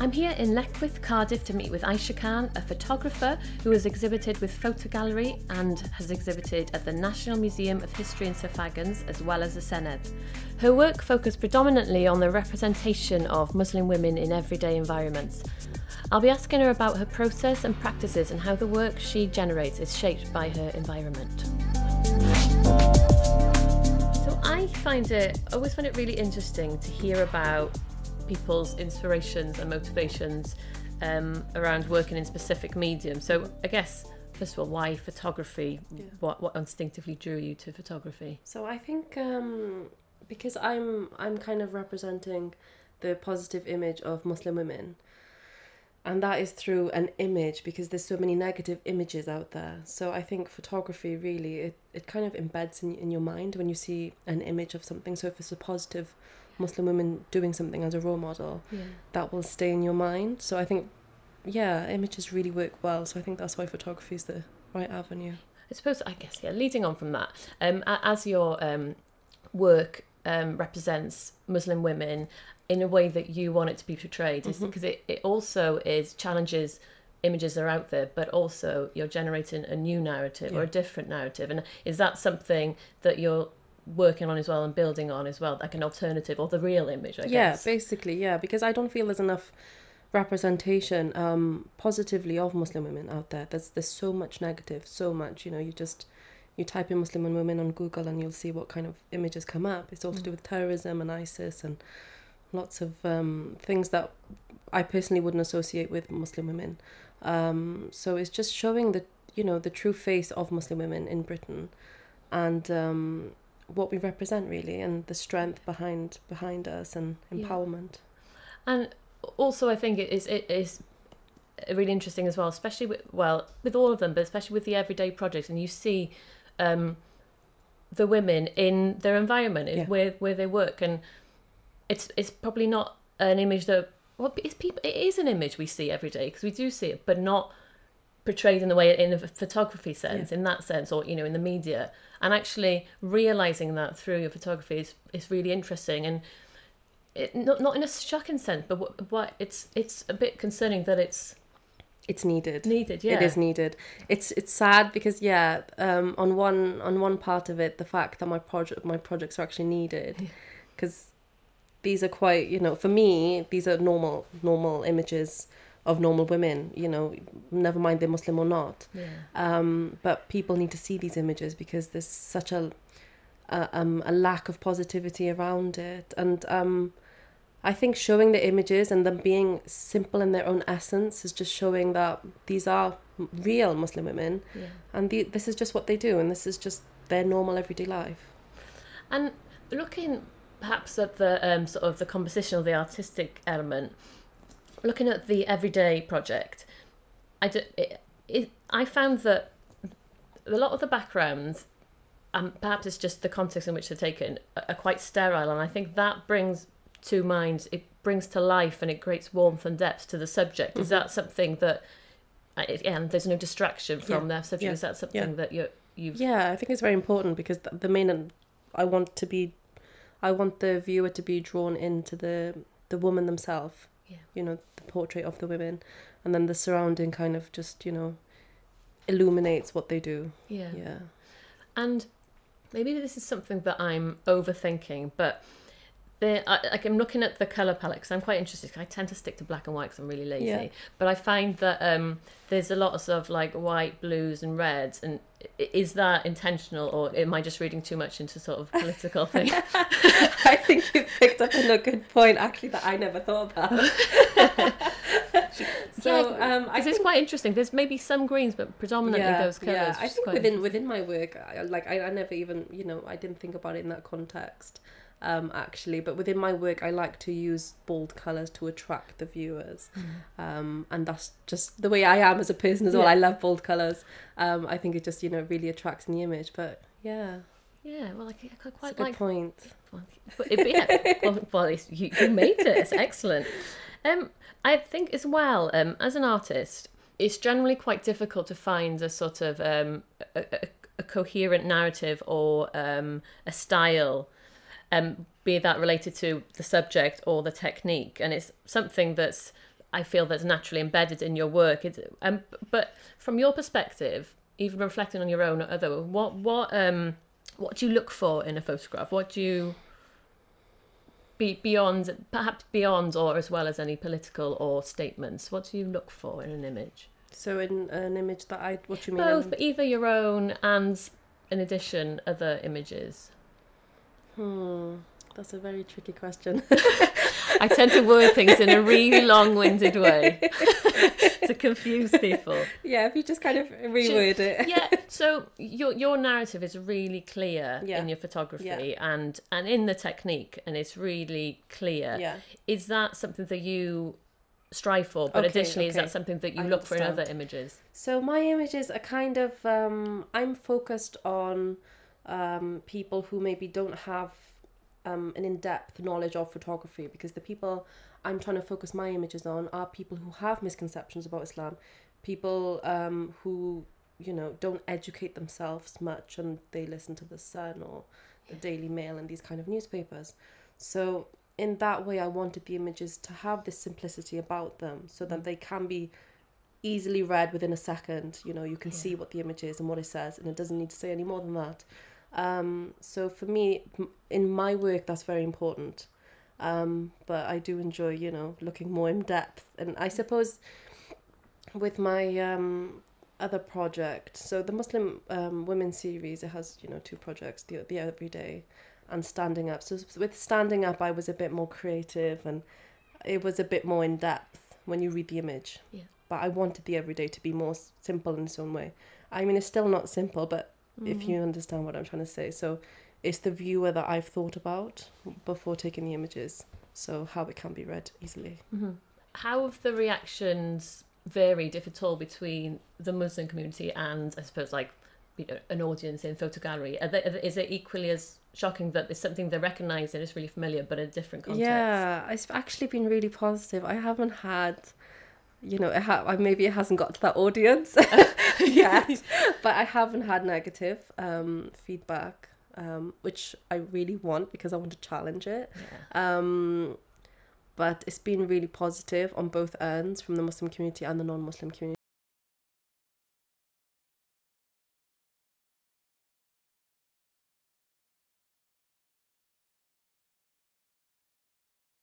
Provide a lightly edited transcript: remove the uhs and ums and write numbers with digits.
I'm here in Leckwith, Cardiff to meet with Ayesha Khan, a photographer who has exhibited with Photo Gallery and has exhibited at the National Museum of History in St Fagans as well as the Senedd. Her work focused predominantly on the representation of Muslim women in everyday environments. I'll be asking her about her process and practices and how the work she generates is shaped by her environment. So I always find it really interesting to hear about people's inspirations and motivations around working in specific mediums. So I guess, first of all, why photography? Yeah. What instinctively drew you to photography? So I think because I'm kind of representing the positive image of Muslim women, and that is through an image, because there's so many negative images out there. So I think photography really, it kind of embeds in your mind when you see an image of something. So if it's a positive Muslim women doing something as a role model, that will stay in your mind. So I think, images really work well. So I think that's why photography is the right avenue. I guess, leading on from that, as your work represents Muslim women in a way that you want it to be portrayed, because it also challenges images that are out there, but also you're generating a new narrative or a different narrative. And is that something that you're working on as well and building on as well, like an alternative or the real image, I guess? Yeah, basically, because I don't feel there's enough representation positively of Muslim women out there. There's so much negative, so much, you type in Muslim women on Google and you'll see what kind of images come up. It's all to do with terrorism and ISIS and lots of things that I personally wouldn't associate with Muslim women. So it's just showing the true face of Muslim women in Britain, and what we represent really, and the strength behind us, and empowerment. And also I think it is really interesting as well, especially with all of them, but especially with the everyday projects, and you see the women in their environment, where they work, and it's probably not an image that it is an image we see every day, because we do see it, but not portrayed in the way in a photography sense, in that sense, or in the media. And actually realizing that through your photography is really interesting, and not in a shocking sense, but it's a bit concerning that it's needed. It is needed. It's sad because on one part of it, the fact that my projects are actually needed, because these are quite, for me, these are normal images of normal women, never mind they're Muslim or not. But people need to see these images because there's such a lack of positivity around it. And I think showing the images and them being simple in their own essence is just showing that these are real Muslim women, and this is just what they do, and this is just their normal everyday life. And looking perhaps at the sort of the composition or the artistic element, looking at the everyday project, I found that a lot of the backgrounds, perhaps it's just the context in which they're taken, are quite sterile, and I think that brings to mind, it brings to life and it creates warmth and depth to the subject. Is that something that, and there's no distraction from their subject, is that something that you've... Yeah, I think it's very important, because the main, I want the viewer to be drawn into the woman themselves. The portrait of the women, and then the surrounding kind of just illuminates what they do. And maybe this is something that I'm overthinking, but I'm looking at the colour palette, because I'm quite interested. I tend to stick to black and white because I'm really lazy, but I find that there's a lot of sort of like white, blues and reds, and is that intentional, or am I just reading too much into sort of political things? I think you've picked up on a good point, actually, that I never thought about. So I think it's quite interesting. There's maybe some greens, but predominantly those colours. I think within my work, I never even I didn't think about it in that context. Actually, but within my work I like to use bold colours to attract the viewers, and that's just the way I am as a person as well. I love bold colours. I think it just really attracts in the image. But well, I quite it's a good point. Well, you made it. It's excellent. I think as well, as an artist, it's generally quite difficult to find a sort of a coherent narrative or a style, be that related to the subject or the technique. And it's something that's I feel that's naturally embedded in your work. But from your perspective, even reflecting on your own, what do you look for in a photograph? What do you perhaps beyond or as well as any political or statements? What do you look for in an image? So in an image what do you mean? Both, but either your own and, in addition, other images. That's a very tricky question. I tend to word things in a really long-winded way to confuse people. Yeah, if you just kind of reword it. Yeah, so your narrative is really clear in your photography and in the technique, and it's really clear. Yeah. Is that something that you strive for? But additionally, is that something that you look for in other images? So my images are kind of, I'm focused on people who maybe don't have an in-depth knowledge of photography, because the people I'm trying to focus my images on are people who have misconceptions about Islam, people who, you know, don't educate themselves much and they listen to The Sun or the Daily Mail and these kind of newspapers. So in that way, I wanted the images to have this simplicity about them so that they can be easily read within a second. You know, you can see what the image is and what it says, and it doesn't need to say any more than that. So for me, in my work, that's very important. But I do enjoy, you know, looking more in depth. And I suppose with my other project, so the Muslim Women series, it has, you know, 2 projects, the Everyday and Standing Up. So with Standing Up, I was a bit more creative and it was a bit more in depth when you read the image. Yeah. But I wanted the Everyday to be more simple in its own way. I mean, it's still not simple, but if you understand what I'm trying to say. So it's the viewer that I've thought about before taking the images, so how it can be read easily. Mm-hmm. How have the reactions varied, if at all, between the Muslim community and, I suppose, like, you know, an audience in photo gallery? Is it equally as shocking that there's something they recognise and it's really familiar, but in a different context? Yeah, it's actually been really positive. I haven't had, you know, maybe it hasn't got to that audience yet, but I haven't had negative feedback, which I really want because I want to challenge it. Yeah. But it's been really positive on both ends, from the Muslim community and the non-Muslim community.